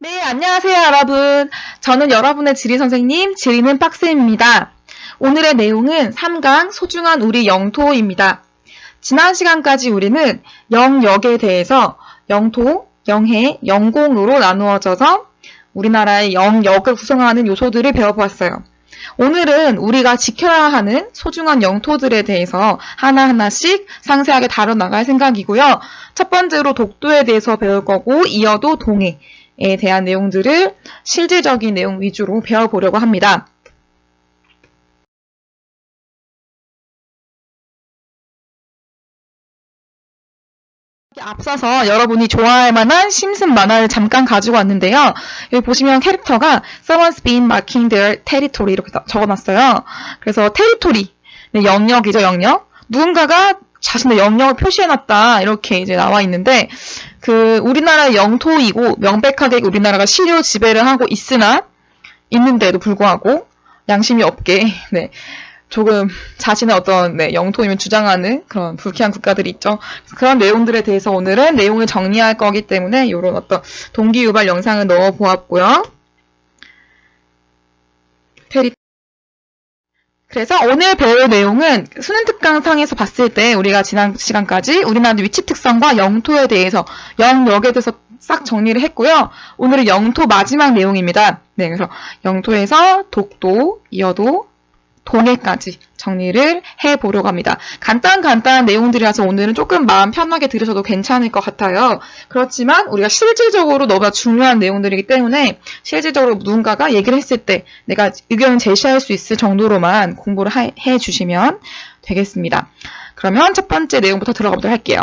네, 안녕하세요, 여러분. 저는 여러분의 지리 선생님, 지리는 빡쌤입니다. 오늘의 내용은 3강 소중한 우리 영토입니다. 지난 시간까지 우리는 영역에 대해서 영토, 영해, 영공으로 나누어져서 우리나라의 영역을 구성하는 요소들을 배워보았어요. 오늘은 우리가 지켜야 하는 소중한 영토들에 대해서 하나하나씩 상세하게 다뤄나갈 생각이고요. 첫 번째로 독도에 대해서 배울 거고, 이어도 동해에 대한 내용들을 실질적인 내용 위주로 배워보려고 합니다. 앞서서 여러분이 좋아할 만한 심슨 만화를 잠깐 가지고 왔는데요. 여기 보시면 캐릭터가 Someone's been marking their territory 이렇게 적어놨어요. 그래서 테리토리, 영역이죠, 영역. 누군가가 자신의 영역을 표시해놨다 이렇게 이제 나와 있는데 우리나라의 영토이고 명백하게 우리나라가 실효 지배를 하고 있는데도 불구하고 양심이 없게 조금 자신의 어떤 영토임을 주장하는 그런 불쾌한 국가들이 있죠. 그런 내용들에 대해서 오늘은 내용을 정리할 거기 때문에 이런 어떤 동기유발 영상을 넣어 보았고요. 그래서 오늘 배울 내용은 수능특강상에서 봤을 때 우리가 지난 시간까지 우리나라 위치 특성과 영토에 대해서 영역에 대해서 싹 정리를 했고요. 오늘은 영토 마지막 내용입니다. 그래서 영토에서 독도, 이어도 동해까지 정리를 해보려고 합니다. 간단한 내용들이라서 오늘은 조금 마음 편하게 들으셔도 괜찮을 것 같아요. 그렇지만 우리가 실질적으로 너무나 중요한 내용들이기 때문에 실질적으로 누군가가 얘기를 했을 때 내가 의견을 제시할 수 있을 정도로만 공부를 해주시면 되겠습니다. 그러면 첫 번째 내용부터 들어가 보도록 할게요.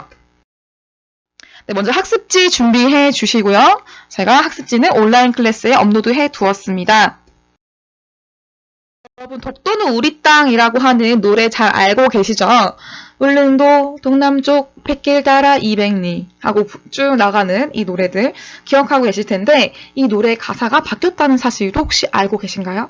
먼저 학습지 준비해 주시고요. 제가 학습지는 온라인 클래스에 업로드해 두었습니다. 여러분, 독도는 우리 땅이라고 하는 노래 잘 알고 계시죠? 울릉도 동남쪽 뱃길 따라 200리 하고 쭉 나가는 이 노래들 기억하고 계실 텐데 이 노래 가사가 바뀌었다는 사실도 혹시 알고 계신가요?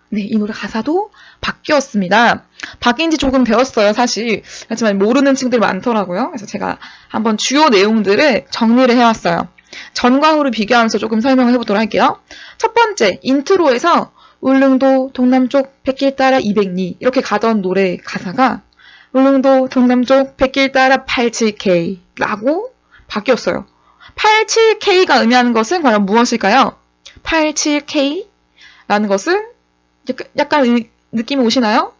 네, 이 노래 가사도 바뀌었습니다. 바뀐 지 조금 되었어요, 사실. 하지만 모르는 층들이 많더라고요. 그래서 제가 한번 주요 내용들을 정리를 해왔어요. 전과 후를 비교하면서 조금 설명을 해보도록 할게요. 첫 번째, 인트로에서 울릉도 동남쪽 뱃길 따라 200리 이렇게 가던 노래 가사가 울릉도 동남쪽 뱃길 따라 87K 라고 바뀌었어요. 87K가 의미하는 것은 과연 무엇일까요? 87K 라는 것은 약간 느낌이 오시나요?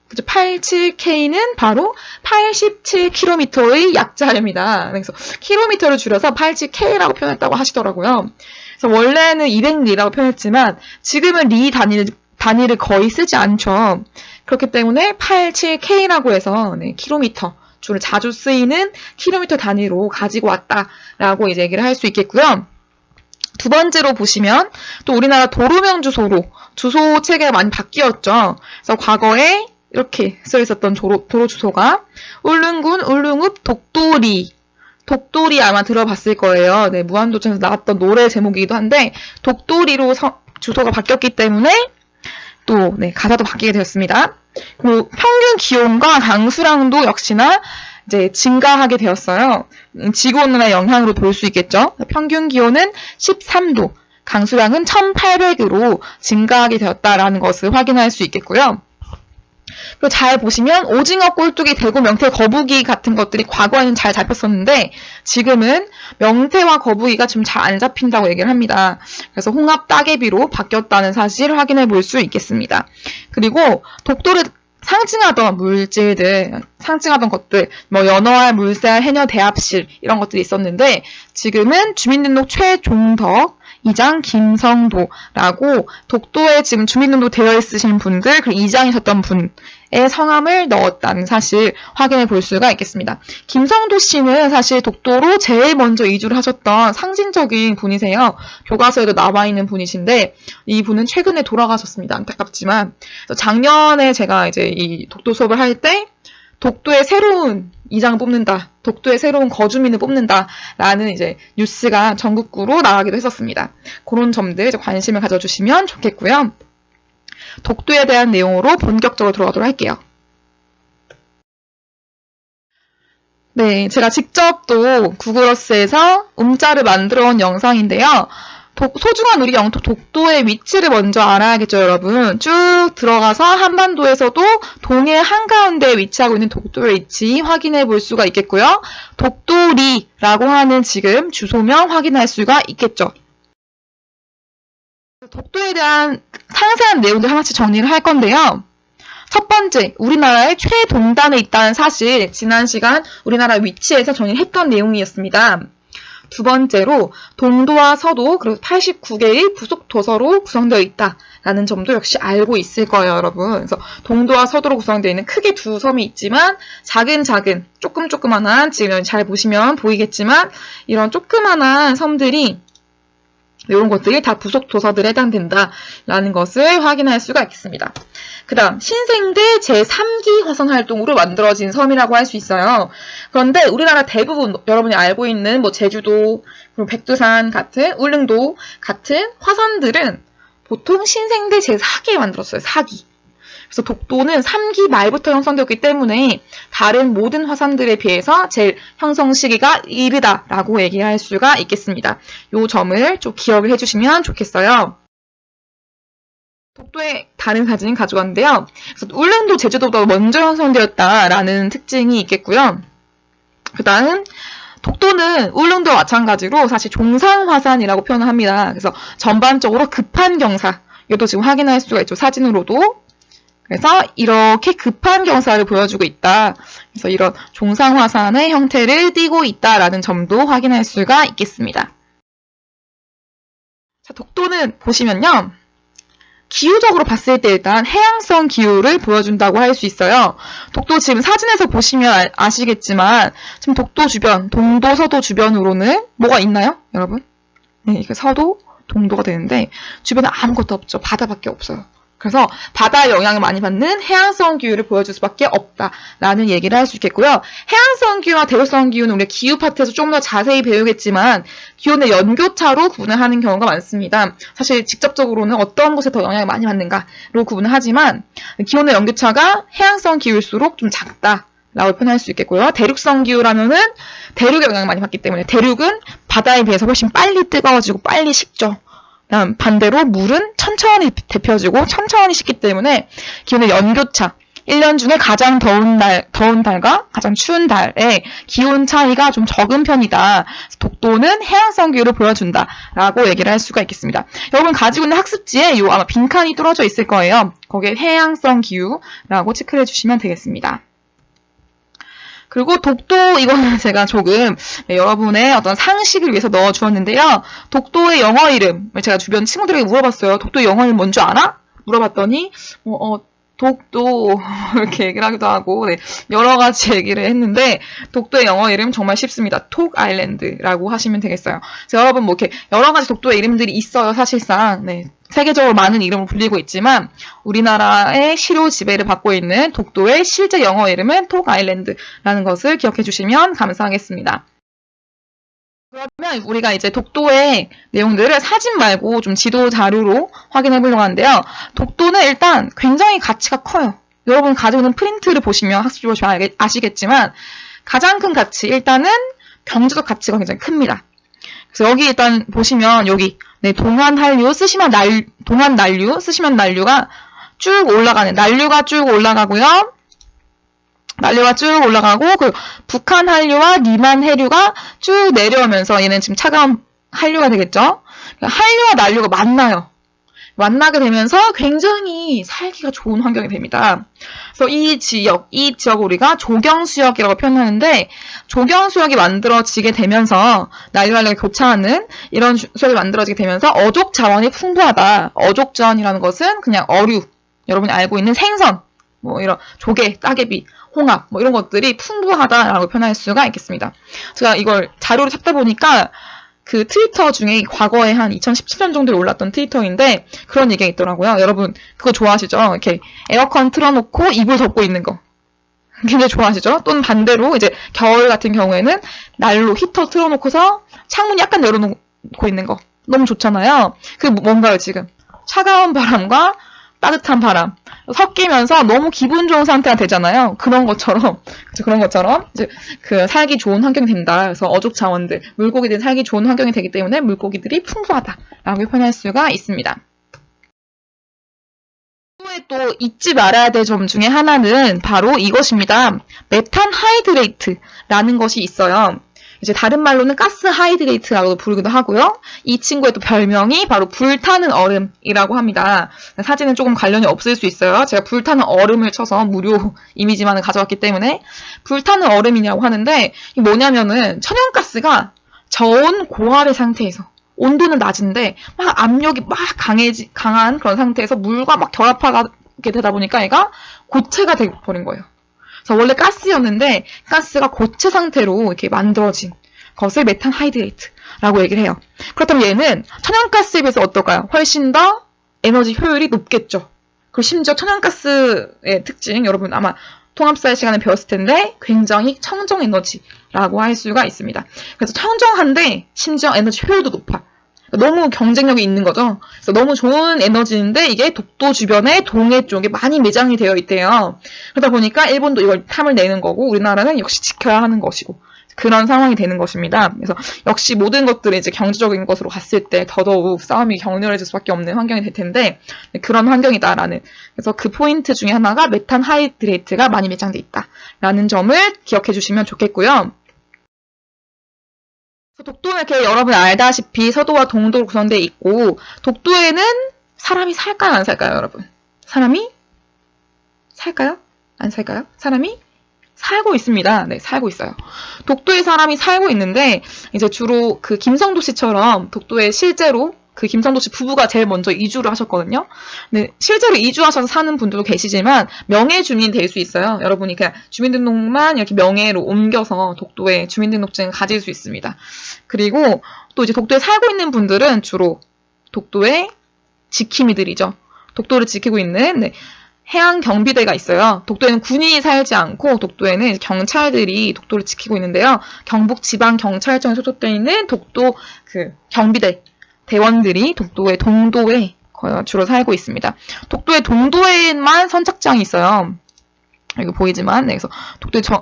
그죠? 87K는 바로 87km의 약자입니다. 그래서 킬로미터를 줄여서 87K라고 표현했다고 하시더라고요. 그래서 원래는 200리라고 표현했지만 지금은 리 단위를 거의 쓰지 않죠. 그렇기 때문에 87K라고 해서 킬로미터 주로 자주 쓰이는 킬로미터 단위로 가지고 왔다라고 이제 얘기를 할 수 있겠고요. 두 번째로 보시면 또 우리나라 도로명 주소 체계가 많이 바뀌었죠. 그래서 과거에 이렇게 써 있었던 도로 주소가 울릉군 울릉읍 독도리 아마 들어봤을 거예요. 무한도전에서 나왔던 노래 제목이기도 한데 독도리로 주소가 바뀌었기 때문에 또 가사도 바뀌게 되었습니다. 그리고 평균 기온과 강수량도 역시나 이제 증가하게 되었어요. 지구온난화 영향으로 볼 수 있겠죠. 평균 기온은 13도, 강수량은 1800으로 증가하게 되었다라는 것을 확인할 수 있겠고요. 그리고 잘 보시면 오징어, 꼴뚜기, 대구, 명태, 거북이 같은 것들이 과거에는 잘 잡혔었는데 지금은 명태와 거북이가 좀 잘 안 잡힌다고 얘기를 합니다. 그래서 홍합, 따개비로 바뀌었다는 사실을 확인해 볼 수 있겠습니다. 그리고 독도를 상징하던 것들, 연어알, 물새알, 해녀, 대합실 이런 것들이 있었는데 지금은 주민등록 최종덕, 이장 김성도라고 독도에 지금 주민등록 되어 있으신 분들, 그리고 이장이셨던 분의 성함을 넣었다는 사실 확인해 볼 수가 있겠습니다. 김성도 씨는 사실 독도로 제일 먼저 이주를 하셨던 상징적인 분이세요. 교과서에도 나와 있는 분이신데 이 분은 최근에 돌아가셨습니다. 안타깝지만 작년에 제가 이제 이 독도 수업을 할 때 독도의 새로운 이장을 뽑는다, 독도의 새로운 거주민을 뽑는다라는 이제 뉴스가 전국구로 나가기도 했었습니다. 그런 점들 이제 관심을 가져주시면 좋겠고요. 독도에 대한 내용으로 본격적으로 들어가도록 할게요. 제가 직접 또 구글어스에서 음자를 만들어 온 영상인데요. 소중한 우리 영토 독도의 위치를 먼저 알아야겠죠, 여러분. 쭉 들어가서 한반도에서도 동해 한가운데에 위치하고 있는 독도의 위치 확인해 볼 수가 있겠고요. 독도리라고 하는 지금 주소명 확인할 수가 있겠죠. 독도에 대한 상세한 내용들 하나씩 정리를 할 건데요. 첫 번째, 우리나라의 최동단에 있다는 사실, 지난 시간 우리나라 위치에서 정리를 했던 내용이었습니다. 두 번째로 동도와 서도 그리고 89개의 부속 도서로 구성되어 있다라는 점도 역시 알고 있을 거예요, 여러분. 그래서 동도와 서도로 구성되어 있는 크게 두 섬이 있지만 작은 조그만한 지금 잘 보시면 보이겠지만 이런 조그만한 섬들이 이런 것들이 다 부속 도서들에 해당된다라는 것을 확인할 수가 있습니다. 그 다음 신생대 제3기 화성 활동으로 만들어진 섬이라고 할 수 있어요. 그런데 우리나라 대부분 여러분이 알고 있는 뭐 제주도, 그리고 백두산 같은 울릉도 같은 화산들은 보통 신생대 제4기에 만들었어요. 4기. 그래서 독도는 3기 말부터 형성되었기 때문에 다른 모든 화산들에 비해서 제일 형성 시기가 이르다라고 얘기할 수가 있겠습니다. 이 점을 좀 기억을 해주시면 좋겠어요. 독도의 다른 사진 가져왔는데요. 그래서 울릉도, 제주도보다 먼저 형성되었다라는 특징이 있겠고요. 그 다음 독도는 울릉도와 마찬가지로 사실 종상화산이라고 표현을 합니다. 그래서 전반적으로 급한 경사, 이것도 지금 확인할 수가 있죠. 사진으로도. 그래서 이렇게 급한 경사를 보여주고 있다. 그래서 이런 종상화산의 형태를 띠고 있다라는 점도 확인할 수가 있겠습니다. 자, 독도는 보시면요. 기후적으로 봤을 때 일단 해양성 기후를 보여준다고 할 수 있어요. 독도 지금 사진에서 보시면 아시겠지만 지금 독도 주변, 동도, 서도 주변으로는 뭐가 있나요? 여러분? 네, 이게 서도, 동도가 되는데 주변에 아무것도 없죠. 바다밖에 없어요. 그래서 바다의 영향을 많이 받는 해양성 기후를 보여줄 수밖에 없다라는 얘기를 할 수 있겠고요. 해양성 기후와 대륙성 기후는 우리 기후 파트에서 좀 더 자세히 배우겠지만 기온의 연교차로 구분을 하는 경우가 많습니다. 사실 직접적으로는 어떤 곳에 더 영향을 많이 받는가로 구분을 하지만 기온의 연교차가 해양성 기후일수록 좀 작다라고 표현할 수 있겠고요. 대륙성 기후라면은 대륙의 영향을 많이 받기 때문에 대륙은 바다에 비해서 훨씬 빨리 뜨거워지고 빨리 식죠. 반대로 물은 천천히 데펴지고 천천히 식기 때문에 기온의 연교차, 1년 중에 가장 더운 달과 가장 추운 달의 기온 차이가 좀 적은 편이다. 독도는 해양성 기후를 보여준다라고 얘기를 할 수가 있겠습니다. 여러분 가지고 있는 학습지에 요 아마 빈칸이 뚫어져 있을 거예요. 거기에 해양성 기후라고 체크를 해주시면 되겠습니다. 그리고 독도, 이거는 제가 조금 여러분의 어떤 상식을 위해서 넣어주었는데요. 독도의 영어 이름, 제가 주변 친구들에게 물어봤어요. 독도의 영어 이름 뭔지 알아? 물어봤더니 독도 이렇게 얘기를 하기도 하고 네, 여러 가지 얘기를 했는데 독도의 영어 이름 정말 쉽습니다. 톡 아일랜드라고 하시면 되겠어요. 그래서 여러분 뭐 이렇게 여러 가지 독도의 이름들이 있어요. 사실상 네, 세계적으로 많은 이름을 불리고 있지만 우리나라의 실효 지배를 받고 있는 독도의 실제 영어 이름은 톡 아일랜드라는 것을 기억해 주시면 감사하겠습니다. 그러면 우리가 이제 독도의 내용들을 사진 말고 좀 지도 자료로 확인해 보려고 하는데요. 독도는 일단 굉장히 가치가 커요. 여러분 가지고 있는 프린트를 보시면 학습지 보시면 아시겠지만 가장 큰 가치, 일단은 경제적 가치가 굉장히 큽니다. 그래서 여기 일단 보시면 여기 네, 동안 한류 쓰시면 동안 난류 쓰시면 난류가 쭉 올라가는 난류가 쭉 올라가고요. 난류가 쭉 올라가고 그 북한 한류와 니만 해류가 쭉 내려오면서 얘는 지금 차가운 한류가 되겠죠. 한류와 난류가 만나게 되면서 굉장히 살기가 좋은 환경이 됩니다. 그래서 이 지역을 우리가 조경수역이라고 표현하는데 조경수역이 만들어지게 되면서 난류와 교차하는 이런 수역이 만들어지게 되면서 어족 자원이 풍부하다. 어족 자원이라는 것은 그냥 어류, 여러분이 알고 있는 생선, 뭐 이런 조개, 따개비, 홍합 뭐 이런 것들이 풍부하다라고 표현할 수가 있겠습니다. 제가 이걸 자료를 찾다 보니까 그 트위터 중에 과거에 한 2017년 정도에 올랐던 트위터인데 그런 얘기가 있더라고요. 여러분 그거 좋아하시죠? 이렇게 에어컨 틀어놓고 이불 덮고 있는 거 굉장히 좋아하시죠? 또는 반대로 이제 겨울 같은 경우에는 난로 히터 틀어놓고서 창문 약간 열어놓고 있는 거 너무 좋잖아요. 그게 뭔가요 지금? 차가운 바람과 따뜻한 바람 섞이면서 너무 기분 좋은 상태가 되잖아요. 그런 것처럼 이제 그 살기 좋은 환경이 된다. 그래서 어족 자원들, 물고기들이 살기 좋은 환경이 되기 때문에 물고기들이 풍부하다라고 표현할 수가 있습니다. 또 잊지 말아야 될 점 중에 하나는 바로 이것입니다. 메탄 하이드레이트라는 것이 있어요. 이제 다른 말로는 가스 하이드레이트라고 부르기도 하고요. 이 친구의 또 별명이 바로 불타는 얼음이라고 합니다. 사진은 조금 관련이 없을 수 있어요. 제가 불타는 얼음을 쳐서 무료 이미지만을 가져왔기 때문에 불타는 얼음이냐고 하는데 이게 뭐냐면은 천연가스가 저온 고압의 상태에서 온도는 낮은데 막 압력이 막 강한 그런 상태에서 물과 막 결합하게 되다 보니까 얘가 고체가 되어버린 거예요. 그래서 원래 가스였는데 가스가 고체 상태로 이렇게 만들어진 것을 메탄 하이드레이트라고 얘기를 해요. 그렇다면 얘는 천연가스에 비해서 어떨까요? 훨씬 더 에너지 효율이 높겠죠. 그리고 심지어 천연가스의 특징 여러분 아마 통합사회 시간에 배웠을 텐데 굉장히 청정 에너지라고 할 수가 있습니다. 그래서 청정한데 심지어 에너지 효율도 높아. 너무 경쟁력이 있는 거죠. 그래서 너무 좋은 에너지인데 이게 독도 주변에 동해 쪽에 많이 매장이 되어 있대요. 그러다 보니까 일본도 이걸 탐을 내는 거고 우리나라는 역시 지켜야 하는 것이고 그런 상황이 되는 것입니다. 그래서 역시 모든 것들이 이제 경제적인 것으로 갔을 때 더더욱 싸움이 격렬해질 수밖에 없는 환경이 될 텐데 그런 환경이다라는 그래서 그 포인트 중에 하나가 메탄 하이드레이트가 많이 매장돼 있다라는 점을 기억해 주시면 좋겠고요. 독도는 이렇게 여러분 알다시피 서도와 동도로 구성되어 있고 독도에는 사람이 살까요? 안 살까요? 여러분? 사람이 살까요? 안 살까요? 사람이 살고 있습니다. 네, 살고 있어요. 독도에 사람이 살고 있는데 이제 주로 그 김성도 씨처럼 독도에 실제로 그 김성도 씨 부부가 제일 먼저 이주를 하셨거든요. 근데 실제로 이주하셔서 사는 분들도 계시지만 명예 주민이 될 수 있어요. 여러분이 그냥 주민등록만 이렇게 명예로 옮겨서 독도에 주민등록증을 가질 수 있습니다. 그리고 또 이제 독도에 살고 있는 분들은 주로 독도의 지킴이들이죠. 독도를 지키고 있는 해양 경비대가 있어요. 독도에는 군인이 살지 않고 독도에는 경찰들이 독도를 지키고 있는데요. 경북지방경찰청에 소속되어 있는 독도 그 경비대 대원들이 독도의 동도에 주로 살고 있습니다. 독도의 동도에만 선착장이 있어요. 이거 보이지만, 그래서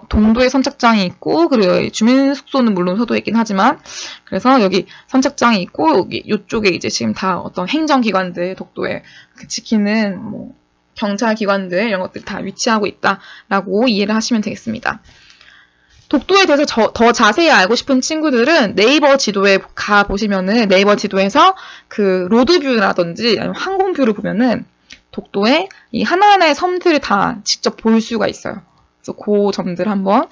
동도에 선착장이 있고, 그리고 주민 숙소는 물론 서도에 있긴 하지만, 그래서 여기 선착장이 있고, 여기 이쪽에 이제 지금 다 어떤 행정기관들, 독도에 지키는 뭐 경찰 기관들 이런 것들이 다 위치하고 있다라고 이해를 하시면 되겠습니다. 독도에 대해서 더 자세히 알고 싶은 친구들은 네이버 지도에 가보시면은 네이버 지도에서 그 로드뷰라든지 아니면 항공뷰를 보면은 독도의 이 하나하나의 섬들을 다 직접 볼 수가 있어요. 그래서 그 점들 한번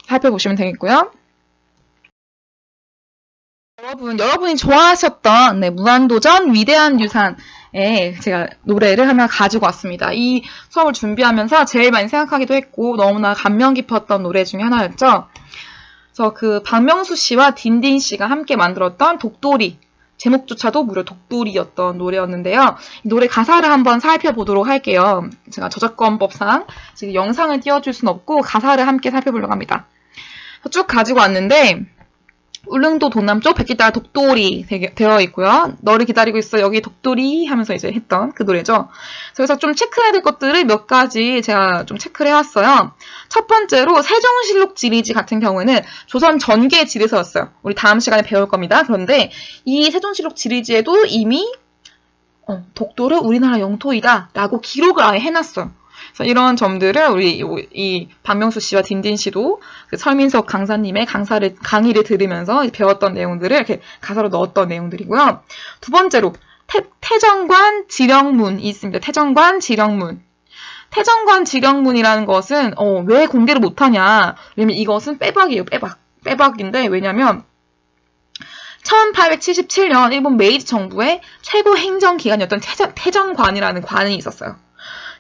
살펴보시면 되겠고요. 여러분이 좋아하셨던 무한도전 위대한 유산에 제가 노래를 하나 가지고 왔습니다. 이 수업을 준비하면서 제일 많이 생각하기도 했고 너무나 감명 깊었던 노래 중에 하나였죠. 그래서 그 박명수 씨와 딘딘 씨가 함께 만들었던 독도리 제목조차도 무려 독도리였던 노래였는데요. 이 노래 가사를 한번 살펴보도록 할게요. 제가 저작권법상 지금 영상을 띄워줄 순 없고 가사를 함께 살펴보려고 합니다. 쭉 가지고 왔는데 울릉도 동남쪽 백길따라 독도리 되어 있고요. 너를 기다리고 있어 여기 독도리 하면서 이제 했던 그 노래죠. 그래서 좀 체크해야 될 것들을 몇 가지 제가 좀 체크를 해왔어요. 첫 번째로 세종실록 지리지 같은 경우에는 조선 전기의 지리서였어요. 우리 다음 시간에 배울 겁니다. 그런데 이 세종실록 지리지에도 이미 독도를 우리나라 영토이다 라고 기록을 아예 해놨어요. 그래서 이런 점들을 우리 이 박명수 씨와 딘딘 씨도 그 설민석 강사님의 강의를 들으면서 배웠던 내용들을 이렇게 가사로 넣었던 내용들이고요. 두 번째로 태정관 지령문이 있습니다. 태정관 지령문. 태정관 지령문이라는 것은 왜 공개를 못하냐? 왜냐면 이것은 빼박이에요. 빼박인데 왜냐면 1877년 일본 메이지 정부의 최고 행정기관이었던 태정관이라는 관이 있었어요.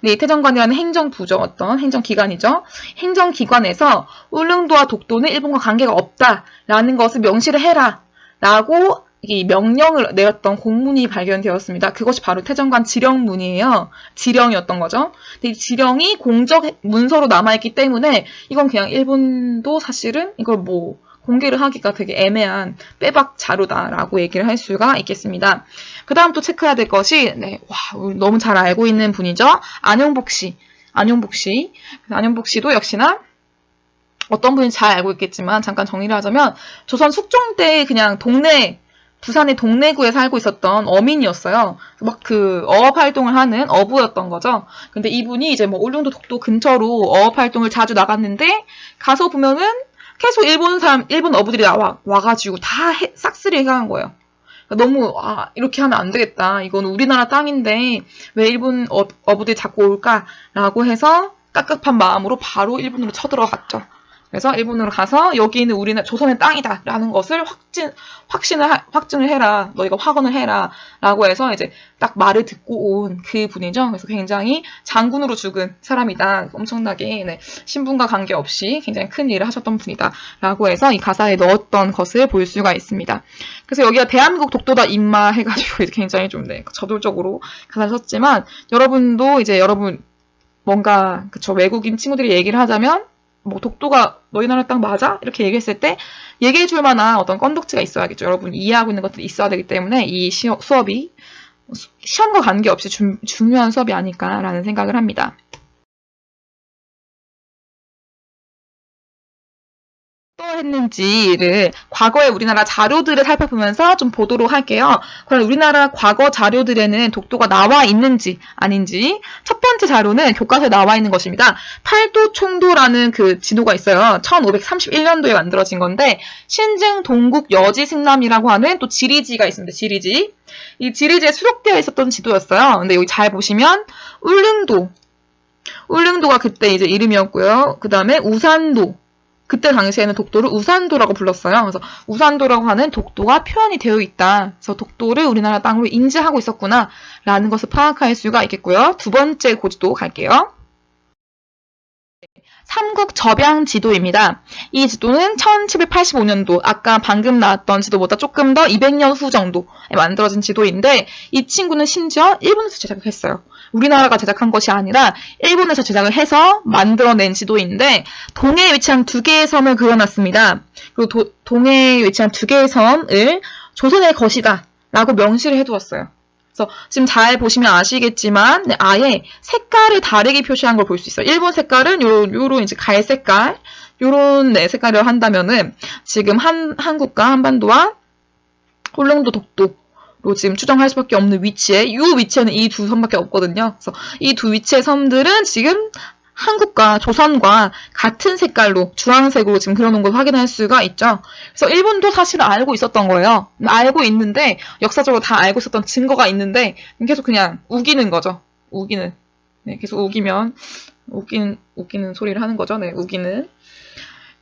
네, 태정관이라는 행정부죠. 어떤 행정기관이죠. 행정기관에서 울릉도와 독도는 일본과 관계가 없다라는 것을 명시를 해라 라고 이 명령을 내렸던 공문이 발견되었습니다. 그것이 바로 태정관 지령문이에요. 지령이었던 거죠. 근데 이 지령이 공적 문서로 남아있기 때문에 이건 그냥 일본도 사실은 이걸 뭐 공개를 하기가 되게 애매한 빼박 자료다라고 얘기를 할 수가 있겠습니다. 그 다음 또 체크해야 될 것이 너무 잘 알고 있는 분이죠. 안용복 씨. 안용복 씨도 역시나 어떤 분이 잘 알고 있겠지만 잠깐 정리를 하자면 조선 숙종 때 그냥 부산의 동래구에 살고 있었던 어민이었어요. 막 그 어업 활동을 하는 어부였던 거죠. 근데 이분이 이제 뭐 울릉도 독도 근처로 어업 활동을 자주 나갔는데 가서 보면은 계속 일본 어부들이 와가지고 다 싹쓸이 해간 거예요. 너무 이렇게 하면 안 되겠다. 이건 우리나라 땅인데 왜 일본 어부들이 자꾸 올까라고 해서 깝깝한 마음으로 바로 일본으로 쳐들어갔죠. 그래서 일본으로 가서 여기는 우리는 조선의 땅이다 라는 것을 확증을 해라. 너희가 확언을 해라. 라고 해서 이제 딱 말을 듣고 온 그 분이죠. 그래서 굉장히 장군으로 죽은 사람이다. 엄청나게 신분과 관계없이 굉장히 큰 일을 하셨던 분이다. 라고 해서 이 가사에 넣었던 것을 볼 수가 있습니다. 그래서 여기가 대한민국 독도다 임마 해가지고 굉장히 좀 저돌적으로 가사를 썼지만 여러분도 이제 뭔가 외국인 친구들이 얘기를 하자면 뭐 독도가 너희 나라 땅 맞아? 이렇게 얘기했을 때 얘기해 줄 만한 어떤 건덕지가 있어야겠죠. 여러분이 이해하고 있는 것들이 있어야 되기 때문에 이 수업이 시험과 관계없이 중요한 수업이 아닐까라는 생각을 합니다. 했는지를 과거의 우리나라 자료들을 살펴보면서 좀 보도록 할게요. 그럼 우리나라 과거 자료들에는 독도가 나와 있는지 아닌지 첫 번째 자료는 교과서에 나와 있는 것입니다. 팔도 총도라는 그 지도가 있어요. 1531년도에 만들어진 건데 신증 동국 여지 승남이라고 하는 또 지리지가 있습니다. 지리지. 이 지리지에 수록되어 있었던 지도였어요. 근데 여기 잘 보시면 울릉도가 그때 이제 이름이었고요. 그 다음에 우산도 그때 당시에는 독도를 우산도라고 불렀어요. 그래서 우산도라고 하는 독도가 표현이 되어 있다. 그래서 독도를 우리나라 땅으로 인지하고 있었구나 라는 것을 파악할 수가 있겠고요. 두 번째 고지도 갈게요. 삼국 접양 지도입니다. 이 지도는 1785년도, 아까 방금 나왔던 지도보다 조금 더 200년 후 정도에 만들어진 지도인데 이 친구는 심지어 일본에서 제작을 했어요. 우리나라가 제작한 것이 아니라 일본에서 제작을 해서 만들어낸 지도인데 동해에 위치한 두 개의 섬을 그려놨습니다. 그리고 동해에 위치한 두 개의 섬을 조선의 것이다 라고 명시를 해두었어요. 그래서 지금 잘 보시면 아시겠지만 아예 색깔을 다르게 표시한 걸 볼 수 있어요. 일본 색깔은 요런 이제 갈색깔, 요런 색깔을 한다면은 지금 한국과 한반도와 울릉도 독도로 지금 추정할 수밖에 없는 위치에 이 위치에는 이 두 섬밖에 없거든요. 그래서 이 두 위치의 섬들은 지금 한국과 조선과 같은 색깔로 주황색으로 지금 그려놓은 걸 확인할 수가 있죠. 그래서 일본도 사실은 알고 있었던 거예요. 알고 있는데 역사적으로 다 알고 있었던 증거가 있는데 계속 그냥 우기는 거죠. 계속 우기는 소리를 하는 거죠. 우기는.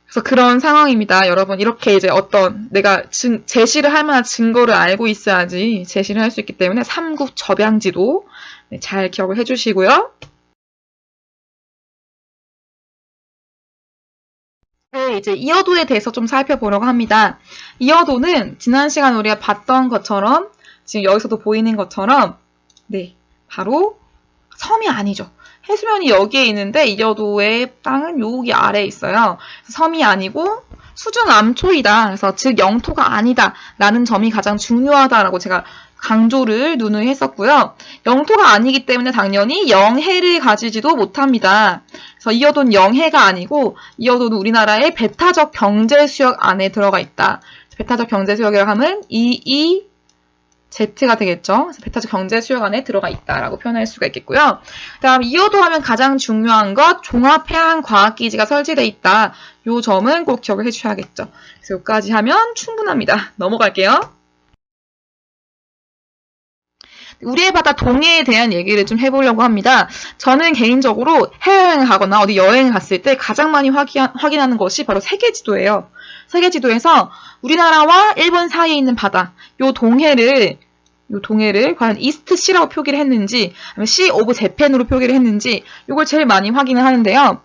그래서 그런 상황입니다. 여러분 이렇게 이제 어떤 내가 제시를 할 만한 증거를 알고 있어야지 제시를 할 수 있기 때문에 삼국 접양지도 잘 기억을 해주시고요. 이제 이어도에 대해서 좀 살펴보려고 합니다. 이어도는 지난 시간 우리가 봤던 것처럼 지금 여기서도 보이는 것처럼 바로 섬이 아니죠. 해수면이 여기에 있는데 이어도의 땅은 여기 아래에 있어요. 섬이 아니고 수중암초이다. 그래서 즉 영토가 아니다 라는 점이 가장 중요하다라고 제가 강조를 누누했었고요. 영토가 아니기 때문에 당연히 영해를 가지지도 못합니다. 그래서 이어도는 영해가 아니고 이어도는 우리나라의 배타적 경제수역 안에 들어가 있다. 배타적 경제수역이라고 하면 EEZ가 되겠죠. 그래서 배타적 경제수역 안에 들어가 있다라고 표현할 수가 있겠고요. 다음 이어도 하면 가장 중요한 것 종합해양과학기지가 설치되어 있다. 이 점은 꼭 기억을 해주셔야겠죠. 그래서 여기까지 하면 충분합니다. 넘어갈게요. 우리의 바다 동해에 대한 얘기를 좀 해보려고 합니다. 저는 개인적으로 해외여행을 가거나 어디 여행을 갔을 때 가장 많이 확인하는 것이 바로 세계지도예요. 세계지도에서 우리나라와 일본 사이에 있는 바다, 요 동해를 과연 이스트 C라고 표기를 했는지, 아니면 C 오브 재팬으로 표기를 했는지, 이걸 제일 많이 확인을 하는데요.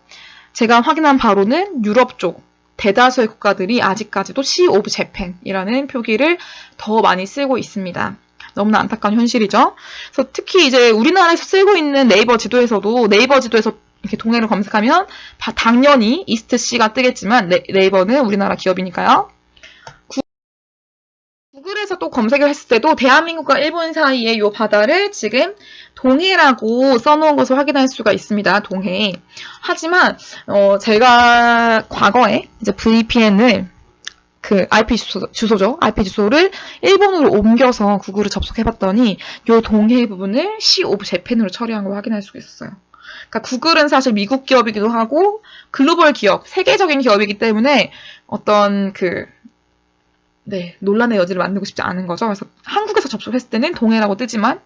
제가 확인한 바로는 유럽 쪽, 대다수의 국가들이 아직까지도 C 오브 재팬이라는 표기를 더 많이 쓰고 있습니다. 너무나 안타까운 현실이죠. 그래서 특히 이제 우리나라에서 쓰고 있는 네이버 지도에서 이렇게 동해를 검색하면 당연히 이스트C가 뜨겠지만 네이버는 우리나라 기업이니까요. 구글에서 또 검색을 했을 때도 대한민국과 일본 사이의 이 바다를 지금 동해라고 써놓은 것을 확인할 수가 있습니다. 동해. 하지만 제가 과거에 이제 VPN을 그 IP 주소죠. IP 주소를 일본으로 옮겨서 구글을 접속해봤더니 이 동해 부분을 C 오브 재팬으로 처리한 걸 확인할 수가 있었어요. 그러니까 구글은 사실 미국 기업이기도 하고 글로벌 기업, 세계적인 기업이기 때문에 어떤 논란의 여지를 만들고 싶지 않은 거죠. 그래서 한국에서 접속했을 때는 동해라고 뜨지만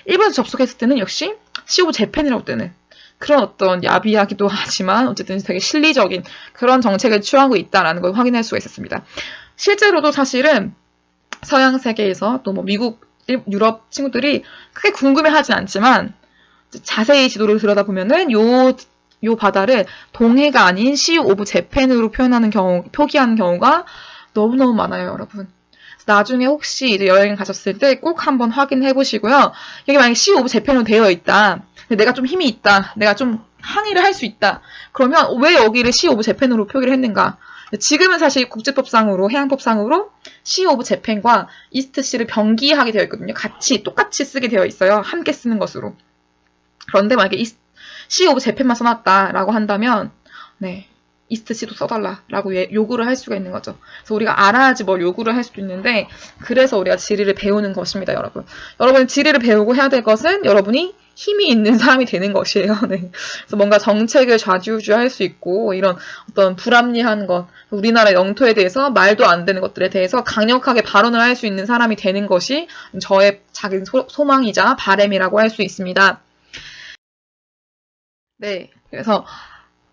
일본에서 접속했을 때는 역시 C 오브 재팬이라고 뜨는 그런 어떤 야비하기도 하지만 어쨌든 되게 실리적인 그런 정책을 취하고 있다는 걸 확인할 수가 있었습니다. 실제로도 사실은 서양 세계에서 또 뭐 미국, 유럽 친구들이 크게 궁금해하진 않지만 자세히 지도를 들여다보면은 요 바다를 동해가 아닌 C 오브 재팬으로 표기하는 경우가 너무너무 많아요, 여러분. 나중에 혹시 이제 여행 가셨을 때 꼭 한번 확인해 보시고요. 여기 만약에 C 오브 재팬으로 되어 있다. 내가 좀 힘이 있다. 내가 좀 항의를 할 수 있다. 그러면 왜 여기를 C 오브 재팬으로 표기를 했는가? 지금은 사실 국제법상으로, 해양법상으로 C 오브 재팬과 이스트C를 병기하게 되어 있거든요. 똑같이 쓰게 되어 있어요. 함께 쓰는 것으로. 그런데 만약에 C 오브 재팬만 써놨다라고 한다면, 이스트C도 써달라라고 요구를 할 수가 있는 거죠. 그래서 우리가 알아야지 뭘 요구를 할 수도 있는데, 그래서 우리가 지리를 배우는 것입니다, 여러분. 여러분이 지리를 배우고 해야 될 것은 여러분이 힘이 있는 사람이 되는 것이에요. 그래서 뭔가 정책을 좌지우지할 수 있고, 이런 어떤 불합리한 것, 우리나라 영토에 대해서 말도 안 되는 것들에 대해서 강력하게 발언을 할 수 있는 사람이 되는 것이 저의 작은 소망이자 바람이라고 할 수 있습니다. 그래서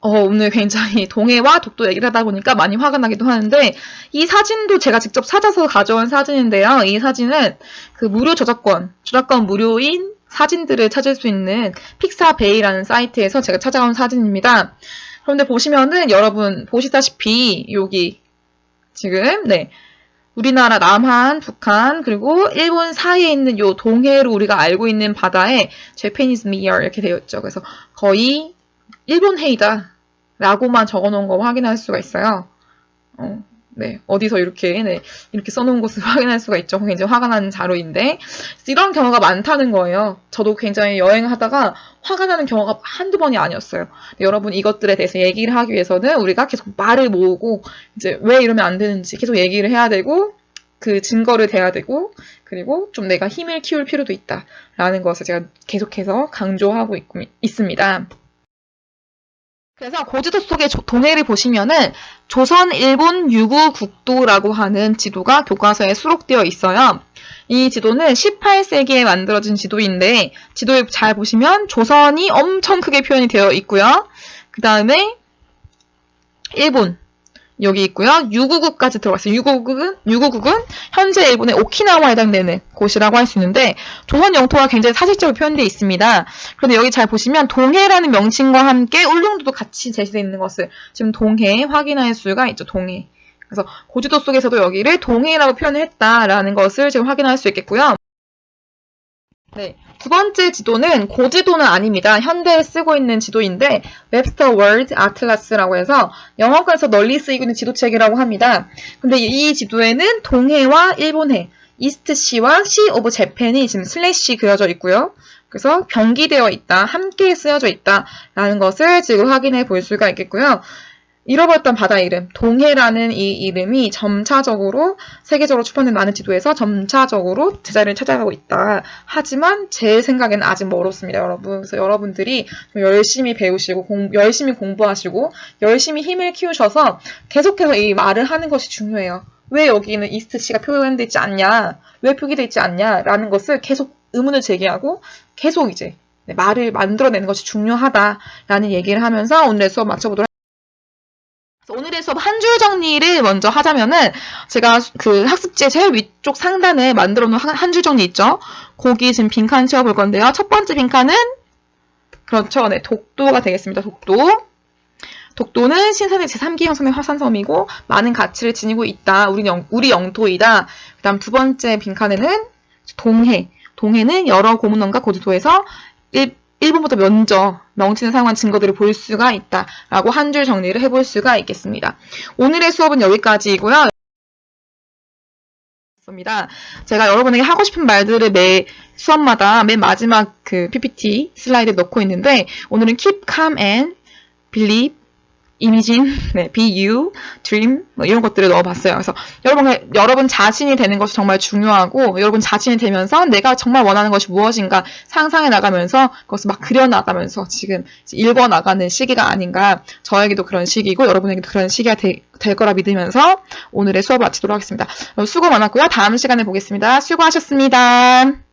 오늘 굉장히 동해와 독도 얘기를 하다 보니까 많이 화가 나기도 하는데 이 사진도 제가 직접 찾아서 가져온 사진인데요. 이 사진은 그 무료 저작권 무료인 사진들을 찾을 수 있는 픽사베이라는 사이트에서 제가 찾아온 사진입니다. 그런데 보시면은 여러분 보시다시피 여기 지금 우리나라 남한, 북한 그리고 일본 사이에 있는 요 동해로 우리가 알고 있는 바다에 Japanese Near 이렇게 되어 있죠. 그래서 거의 일본 해이다 라고만 적어놓은 거 확인할 수가 있어요. 어디서 이렇게 써놓은 것을 확인할 수가 있죠. 굉장히 화가 나는 자료인데 이런 경우가 많다는 거예요. 저도 굉장히 여행하다가 화가 나는 경우가 한두 번이 아니었어요. 여러분 이것들에 대해서 얘기를 하기 위해서는 우리가 계속 말을 모으고 이제 왜 이러면 안 되는지 계속 얘기를 해야 되고 그 증거를 대야 되고 그리고 좀 내가 힘을 키울 필요도 있다라는 것을 제가 계속해서 강조하고 있습니다. 그래서 고지도 속의 동해를 보시면은 조선 일본 유구 국도라고 하는 지도가 교과서에 수록되어 있어요. 이 지도는 18세기에 만들어진 지도인데 지도에 잘 보시면 조선이 엄청 크게 표현이 되어 있고요. 그 다음에 일본 여기 있고요. 유구국까지 들어갔어요. 유구국은 현재 일본의 오키나와에 해당되는 곳이라고 할 수 있는데 조선 영토가 굉장히 사실적으로 표현되어 있습니다. 그런데 여기 잘 보시면 동해라는 명칭과 함께 울릉도도 같이 제시되어 있는 것을 지금 동해 확인할 수가 있죠. 동해. 그래서 고지도 속에서도 여기를 동해라고 표현을 했다라는 것을 지금 확인할 수 있겠고요. 두 번째 지도는 고지도는 아닙니다. 현대에 쓰고 있는 지도인데 웹스터 월드 아틀라스라고 해서 영어권에서 널리 쓰이고 있는 지도책이라고 합니다. 근데 이 지도에는 동해와 일본해, 이스트C와 C 오브 재팬이 지금 슬래시 그려져 있고요. 그래서 병기되어 있다, 함께 쓰여져 있다라는 것을 지금 확인해 볼 수가 있겠고요. 잃어버렸던 바다 이름, 동해라는 이 이름이 점차적으로 세계적으로 출판된 많은 지도에서 점차적으로 제자리를 찾아가고 있다. 하지만 제 생각에는 아직 멀었습니다, 여러분. 그래서 여러분들이 열심히 배우시고 열심히 공부하시고 열심히 힘을 키우셔서 계속해서 이 말을 하는 것이 중요해요. 왜 여기는 이스트C가 표현되어 있지 않냐? 왜 표기되어 있지 않냐? 라는 것을 계속 의문을 제기하고 계속 이제 말을 만들어내는 것이 중요하다라는 얘기를 하면서 오늘의 수업 마쳐보도록 하겠습니다. 오늘의 수업 한 줄 정리를 먼저 하자면은 제가 그 학습지의 제일 위쪽 상단에 만들어 놓은 한 줄 정리 있죠? 거기 지금 빈칸 채워볼 건데요. 첫 번째 빈칸은 그렇죠. 독도가 되겠습니다. 독도는 신선의 제3기 형성된 화산섬이고 많은 가치를 지니고 있다. 우리 영토이다. 그 다음 두 번째 빈칸에는 동해는 여러 고문원과 고지도에서 1번부터 먼저 명칭을 사용한 증거들을 볼 수가 있다라고 한 줄 정리를 해볼 수가 있겠습니다. 오늘의 수업은 여기까지이고요. 제가 여러분에게 하고 싶은 말들을 매 수업마다 맨 마지막 그 PPT 슬라이드에 넣고 있는데 오늘은 keep calm and believe, imagine, be you, dream 뭐 이런 것들을 넣어봤어요. 그래서 여러분 자신이 되는 것이 정말 중요하고 여러분 자신이 되면서 내가 정말 원하는 것이 무엇인가 상상해 나가면서 그것을 막 그려 나가면서 지금 읽어 나가는 시기가 아닌가. 저에게도 그런 시기고 여러분에게도 그런 시기가 될 거라 믿으면서 오늘의 수업을 마치도록 하겠습니다. 수고 많았고요. 다음 시간에 보겠습니다. 수고하셨습니다.